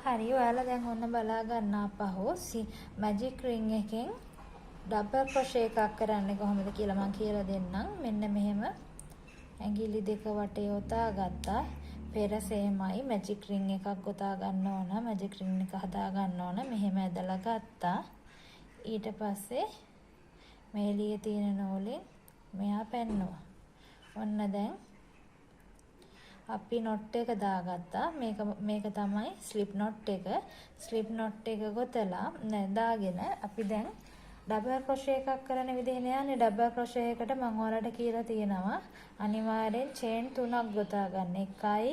හරි ඔයාලා දැන් ඔන්න බලා ගන්න අපහො මැජික් රින් එකෙන් ඩබල් ක්‍රොෂේ එකක් කරන්නේ කොහොමද කියලා මම කියලා දෙන්නම්. මෙන්න මෙහෙම ඇඟිලි දෙක වටේ යොදා ගත්තා. පෙර සේමයි මැජික් රින් එකක් ගොතා ගන්න ඕන. මැජික් රින් එක හදා ගන්න ඕන. මෙහෙම ඇදලා ගත්තා. ඊට පස්සේ මේ එළියේ තියෙන නූලෙන් මෙහා පැන්නුවා. ඔන්න දැන් අපි නොට් එක දාගත්තා. මේක තමයි ස්ලිප් නොට් එක. ස්ලිප් නොට් එක ගොතලා දාගෙන අපි දැන් ඩබල් ක්‍රොෂේ එකක් කරන විදිහ නෑනේ. ඩබල් ක්‍රොෂේ එකට මම ඔයාලට කියලා තියෙනවා අනිවාර්යෙන් චේන් 3ක් ගොතා ගන්න. 1යි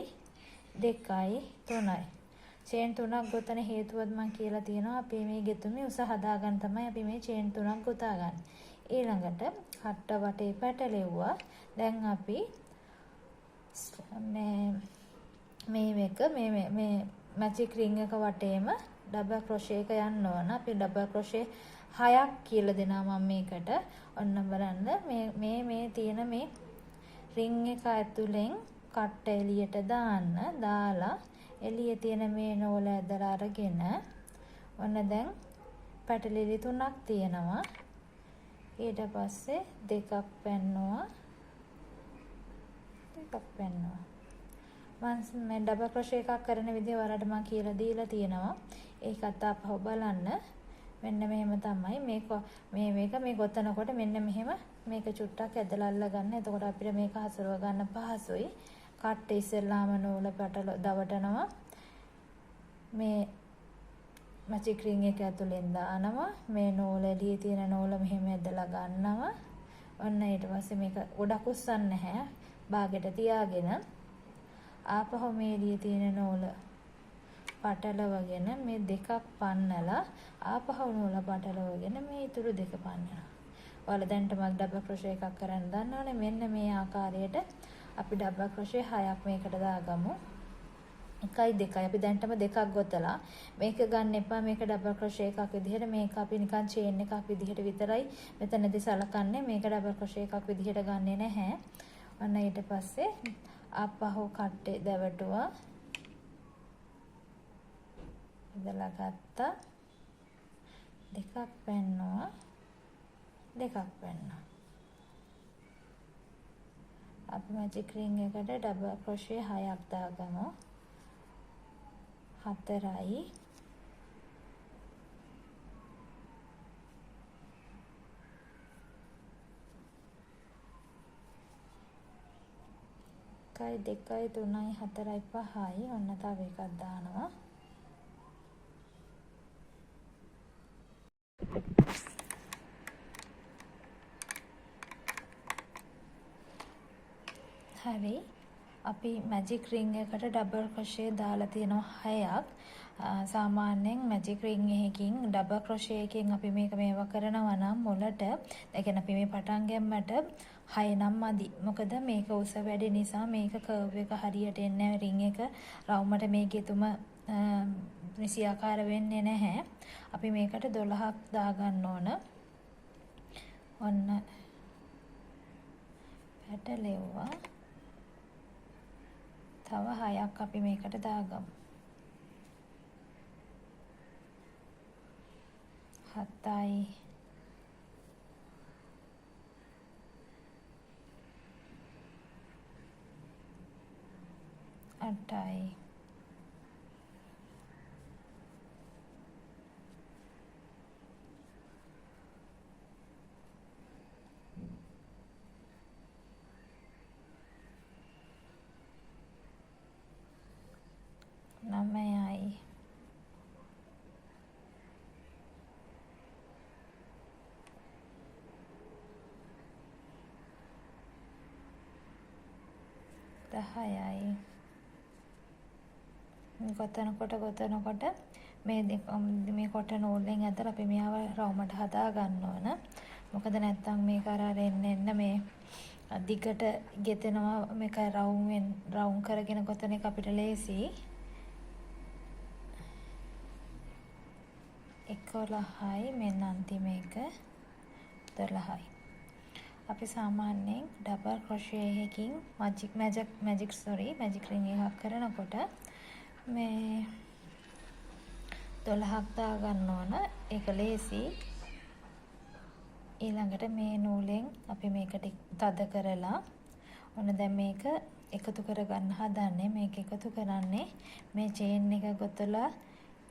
2යි 3යි. චේන් 3ක් ගොතන හේතුවත් මම කියලා තියෙනවා. අපි මේ ගෙතුමේ උස හදාගන්න තමයි අපි මේ චේන් 3ක් ගොතා ගන්න. ඊළඟට හට්ට වටේ පැටලෙව්වා. දැන් අපි මේ මැජික් රින් එක වටේම ඩබල් ක්‍රොෂේ එක යන්න ඕන. අපි ඩබල් ක්‍රොෂේ 6ක් කියලා දෙනවා මම මේකට. ඔන්න බලන්න මේ තියෙන මේ රින් එක ඇතුලෙන් කට්ට එළියට දාලා එළියේ තියෙන මේ නූල ඇදලා අරගෙන ඔන්න දැන් පැටලිලි 3ක් තියෙනවා. ඊට පස්සේ දෙකක් පැන්නුවා. මම ඩබල් ක්‍රොෂේ එකක් කරන විදිහ වලට මම කියලා දීලා තියෙනවා. ඒකත් අපහො බලන්න. මෙන්න මෙහෙම තමයි මේ ගොතනකොට මෙන්න මෙහෙම මේක චුට්ටක් ඇදලා අල්ල ගන්න. එතකොට අපිට මේක හසුරව ගන්න පහසුයි. කට්ට ඉස්සෙල්ලාම නූල දවටනවා. මේ මැජික් රින් එක ඇතුලෙන් දානවා. මේ නූල එළියේ තියෙන නූල මෙහෙම ඇදලා ගන්නවා. ඔන්න ඊට පස්සේ මේක ගොඩක් උස්සන්නේ නැහැ. බාගෙට තියාගෙන ආපහු මේ එළියේ තියෙන නූල පටලවගෙන මේ දෙකක් පන්නලා ආපහු නූල පටලවගෙන මේ ඉතුරු දෙක පන්නනවා. ඔයාලා දැන්ටමත් ඩබල් ක්‍රොෂේ එකක් කරන්න දන්නවනේ. මෙන්න මේ ආකාරයට අපි ඩබල් ක්‍රොෂේ 6ක් මේකට දාගමු. 1යි 2යි අපි දැන්ටම දෙකක් ගොතලා මේක ගන්න එපා. මේක ඩබල් ක්‍රොෂේ එකක් විදිහට මේක අපි නිකන් චේන් එකක් විදිහට විතරයි මෙතනදී සලකන්නේ. මේක ඩබල් ක්‍රොෂේ එකක් විදිහට ගන්නෙ නැහැ. ඔන්න ඊට පස්සේ ආපහු කට්ටේ දැවටුවා. ඉදලා ගත්තා. දෙකක් පැන්නවා. අපි මැජික් රින් එකට ඩබල් ක්‍රොෂේ 6ක් දාගමු. 4යි 1යි 2යි 3යි 4යි 5යි. ඔන්න තව එකක් දානවා. හරි අපි මැජික් රින් එකට ඩබල් ක්‍රොෂේ දාලා තියෙනවා 6ක්. සාමාන්‍යයෙන් මැජික් රින් එකකින් ඩබල් ක්‍රොෂේ එකකින් අපි මේවා කරනවා නම් මුලට ඒ කියන්නේ අපි මේ පටන් ගැම්මට 6 නම් මදි. මොකද මේක උස වැඩි නිසා මේක කර්ව් එක හරියට එන්නේ රින් එක රවුමට මේ ගෙතුම නිසියාකාර වෙන්නේ නැහැ. අපි මේකට 12ක් දාගන්න ඕන. ඔන්න පැටලෙව්වා. තව 6ක් අපි මේකට දාගමු. 7යි 8යි 9යි 10යි. ගොතනකොට මේ කොට නූලෙන් ඇදලා අපි මෙයාව රවුමට හදා ගන්න ඕන. මොකද නැත්තම් මේක අර එන්න මේ දිගට ගෙතෙනවා. මේක රවුම් කරගෙන ගොතන එක අපිට ලේසි. 11යි මෙන්න අන්තිම එක 12යි. අපි සාමාන්‍යයෙන් ඩබල් ක්‍රොෂේ එකකින් මැජික් රින් එකක් කරනකොට මේ 12ක් දා ගන්න ඕන. ඒක ලේසි. ඊළඟට මේ නූලෙන් අපි මේක තද කරලා ඔන්න දැන් මේක එකතු කරගන්න හදන්නේ. මේක එකතු කරන්නේ මේ චේන් එක ගොතලා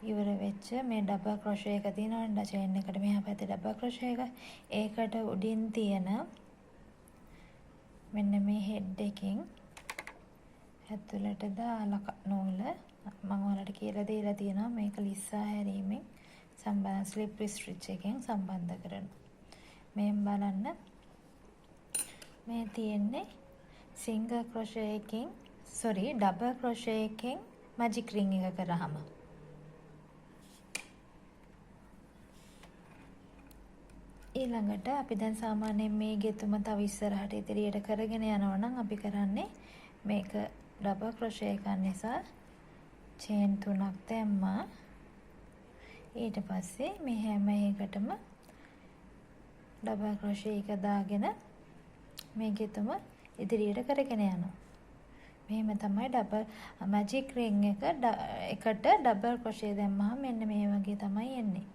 ඉවර වෙච්ච මේ ඩබල් ක්‍රොෂේ එක තියෙනවනේ චේන් එකට මෙහා පැත්තේ ඩබල් ක්‍රොෂේ එක. ඒකට උඩින් තියෙන මෙන්න මේ හෙඩ් එකෙන් ඇතුළට දාලා නූල මම ඔයාලට කියලා දීලා තියෙනවා මේක ලිස්සා හැරීමෙන් සම්බන්ධ ස්ලිප් ස්ටිච් එකෙන් සම්බන්ධ කරනවා. මෙහෙන් බලන්න මේ තියෙන්නේ සිංගල් ක්‍රොෂේ එකෙන් ඩබල් ක්‍රොෂේ එකෙන් මැජික් රින් එක කරාම ඊළඟට අපි දැන් සාමාන්‍යයෙන් මේ ගෙතුම තව ඉස්සරහට ඉදිරියට කරගෙන යනවා නම් අපි කරන්නේ මේක ඩබල් ක්‍රොෂේ එකක් නිසා චේන් 3ක් දැම්මා. ඊට පස්සේ මේ හැම එකටම ඩබල් ක්‍රොෂේ එක දාගෙන මේ ගෙතුම ඉදිරියට කරගෙන යනවා. මෙහෙම තමයි ඩබල් මැජික් රින් එකට ඩබල් ක්‍රොෂේ දැම්මහම මෙන්න මේ වගේ තමයි එන්නේ.